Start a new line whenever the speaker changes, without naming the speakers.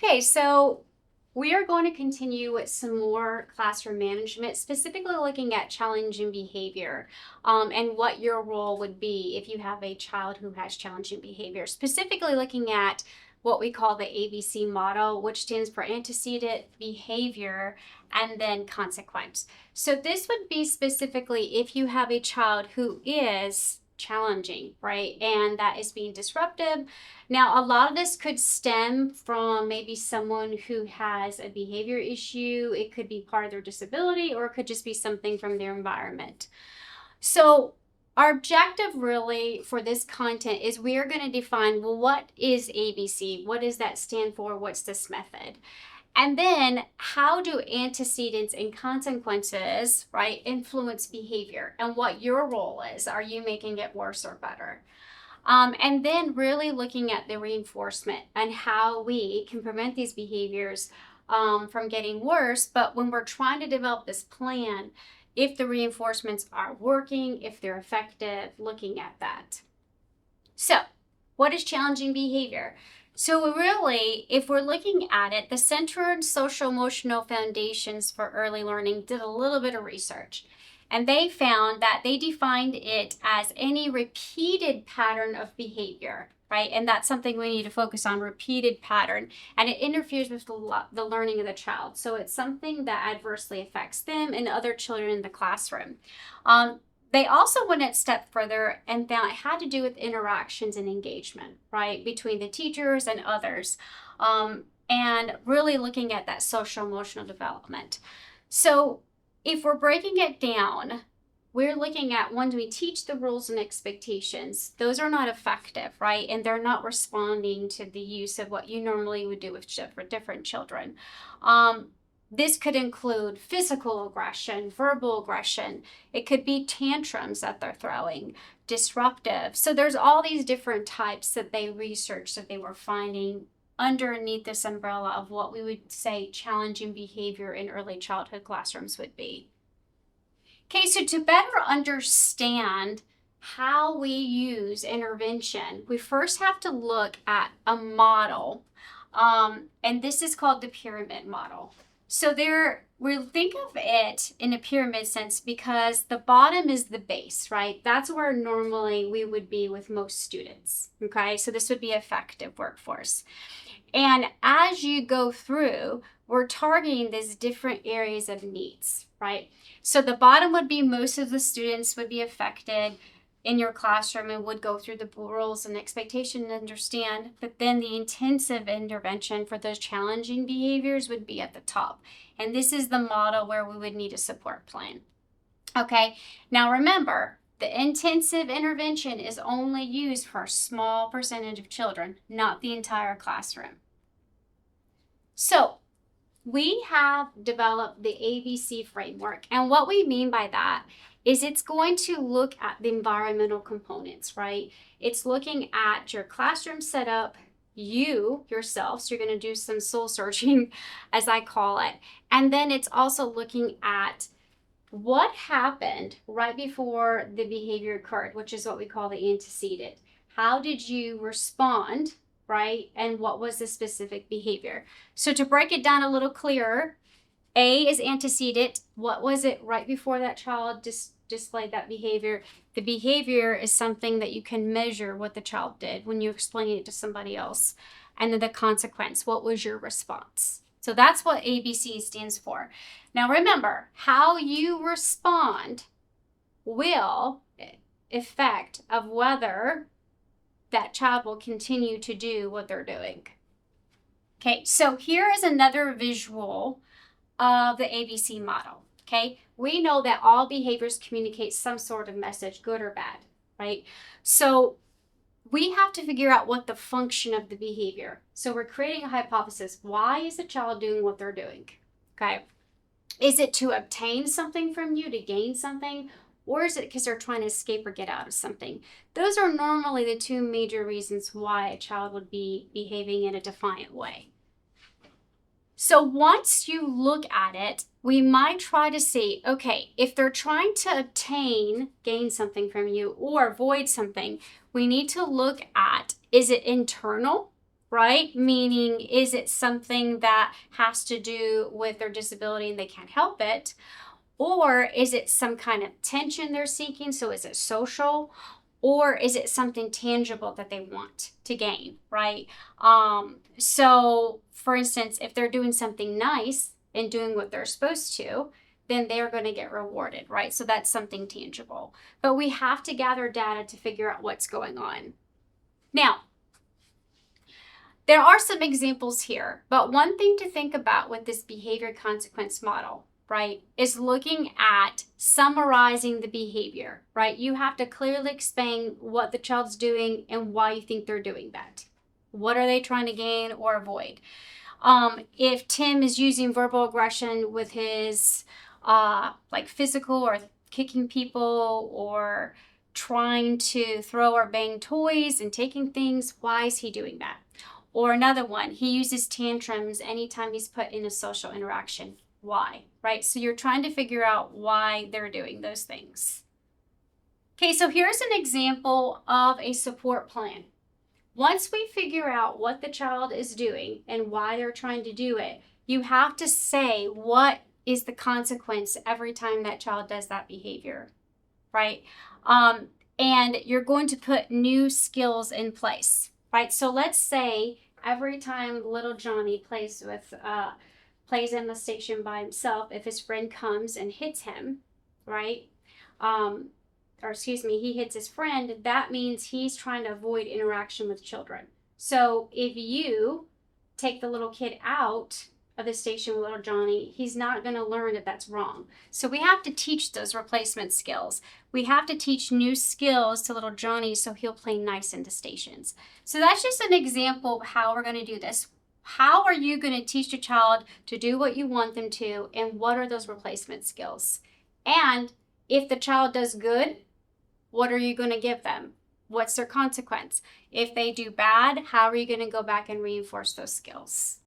Okay, so we are going to continue with some more classroom management, specifically looking at challenging behavior and what your role would be if you have a child who has challenging behavior. Specifically looking at what we call the ABC model, which stands for antecedent, behavior, and then consequence. So this would be specifically if you have a child who is challenging, right? And that is being disruptive. Now, a lot of this could stem from maybe someone who has a behavior issue. It could be part of their disability, or it could just be something from their environment. So, our objective really for this content is we are going to define, well, what is ABC? What does that stand for? What's this method? And then how do antecedents and consequences, right, influence behavior and what your role is? Are you making it worse or better? And then really looking at the reinforcement and how we can prevent these behaviors from getting worse. But when we're trying to develop this plan, if the reinforcements are working, if they're effective, looking at that. So, what is challenging behavior? So really, if we're looking at it, the Center and Social Emotional Foundations for Early Learning did a little bit of research. And they found that they defined it as any repeated pattern of behavior, right? And that's something we need to focus on, repeated pattern. And it interferes with the learning of the child. So it's something that adversely affects them and other children in the classroom. They also went a step further and found it had to do with interactions and engagement, right, between the teachers and others, and really looking at that social emotional development. So if we're breaking it down, we're looking at when we teach the rules and expectations, those are not effective, right? And they're not responding to the use of what you normally would do with different children. This could include physical aggression, verbal aggression. It could be tantrums that they're throwing, disruptive. So there's all these different types that they researched that they were finding underneath this umbrella of what we would say challenging behavior in early childhood classrooms would be. Okay, so to better understand how we use intervention, we first have to look at a model, and this is called the pyramid model. So we think of it in a pyramid sense because the bottom is the base, right? That's where normally we would be with most students, okay? So this would be effective workforce. And as you go through, we're targeting these different areas of needs, right? So the bottom would be most of the students would be affected in your classroom and would go through the rules and expectation and understand, but then the intensive intervention for those challenging behaviors would be at the top. And this is the model where we would need a support plan. Okay, now remember, the intensive intervention is only used for a small percentage of children, not the entire classroom. So we have developed the ABC framework, and what we mean by that is it's going to look at the environmental components, right? It's looking at your classroom setup, you yourself, so you're going to do some soul searching, as I call it, and then it's also looking at what happened right before the behavior occurred, which is what we call the antecedent. How did you respond, right? And what was the specific behavior? So to break it down a little clearer, A is antecedent. What was it right before that child displayed that behavior? The behavior is something that you can measure what the child did when you explain it to somebody else. And then the consequence, what was your response? So that's what ABC stands for. Now remember, how you respond will affect of whether that child will continue to do what they're doing. Okay, so here is another visual of the ABC model. Okay, we know that all behaviors communicate some sort of message, good or bad, right? So we have to figure out what the function of the behavior. So we're creating a hypothesis. Why is the child doing what they're doing? Okay, is it to obtain something from you, to gain something? Or is it because they're trying to escape or get out of something? Those are normally the two major reasons why a child would be behaving in a defiant way. So once you look at it, we might try to see, okay, if they're trying to obtain, gain something from you or avoid something, we need to look at, is it internal right? Meaning, is it something that has to do with their disability and they can't help it? Or is it some kind of tension they're seeking? So is it social? Or is it something tangible that they want to gain, right? So for instance, if they're doing something nice and doing what they're supposed to, then they're going to get rewarded, right? So that's something tangible. But we have to gather data to figure out what's going on. Now, there are some examples here, but one thing to think about with this behavior consequence model, right, is looking at summarizing the behavior, right? You have to clearly explain what the child's doing and why you think they're doing that. What are they trying to gain or avoid? If Tim is using verbal aggression with his like physical or kicking people or trying to throw or bang toys and taking things, why is he doing that? Or another one, he uses tantrums anytime he's put in a social interaction. Why? Right? So you're trying to figure out why they're doing those things. Okay, so here's an example of a support plan. Once we figure out what the child is doing and why they're trying to do it, you have to say what is the consequence every time that child does that behavior, right? And you're going to put new skills in place, right? So let's say every time little Johnny plays in the station by himself, if his friend comes and hits him, right? He hits his friend, that means he's trying to avoid interaction with children. So if you take the little kid out of the station with little Johnny, he's not going to learn that that's wrong. So we have to teach those replacement skills. We have to teach new skills to little Johnny so he'll play nice in the stations. So that's just an example of how we're going to do this. How are you going to teach your child to do what you want them to, and what are those replacement skills? And if the child does good, what are you going to give them? What's their consequence? If they do bad, how are you going to go back and reinforce those skills?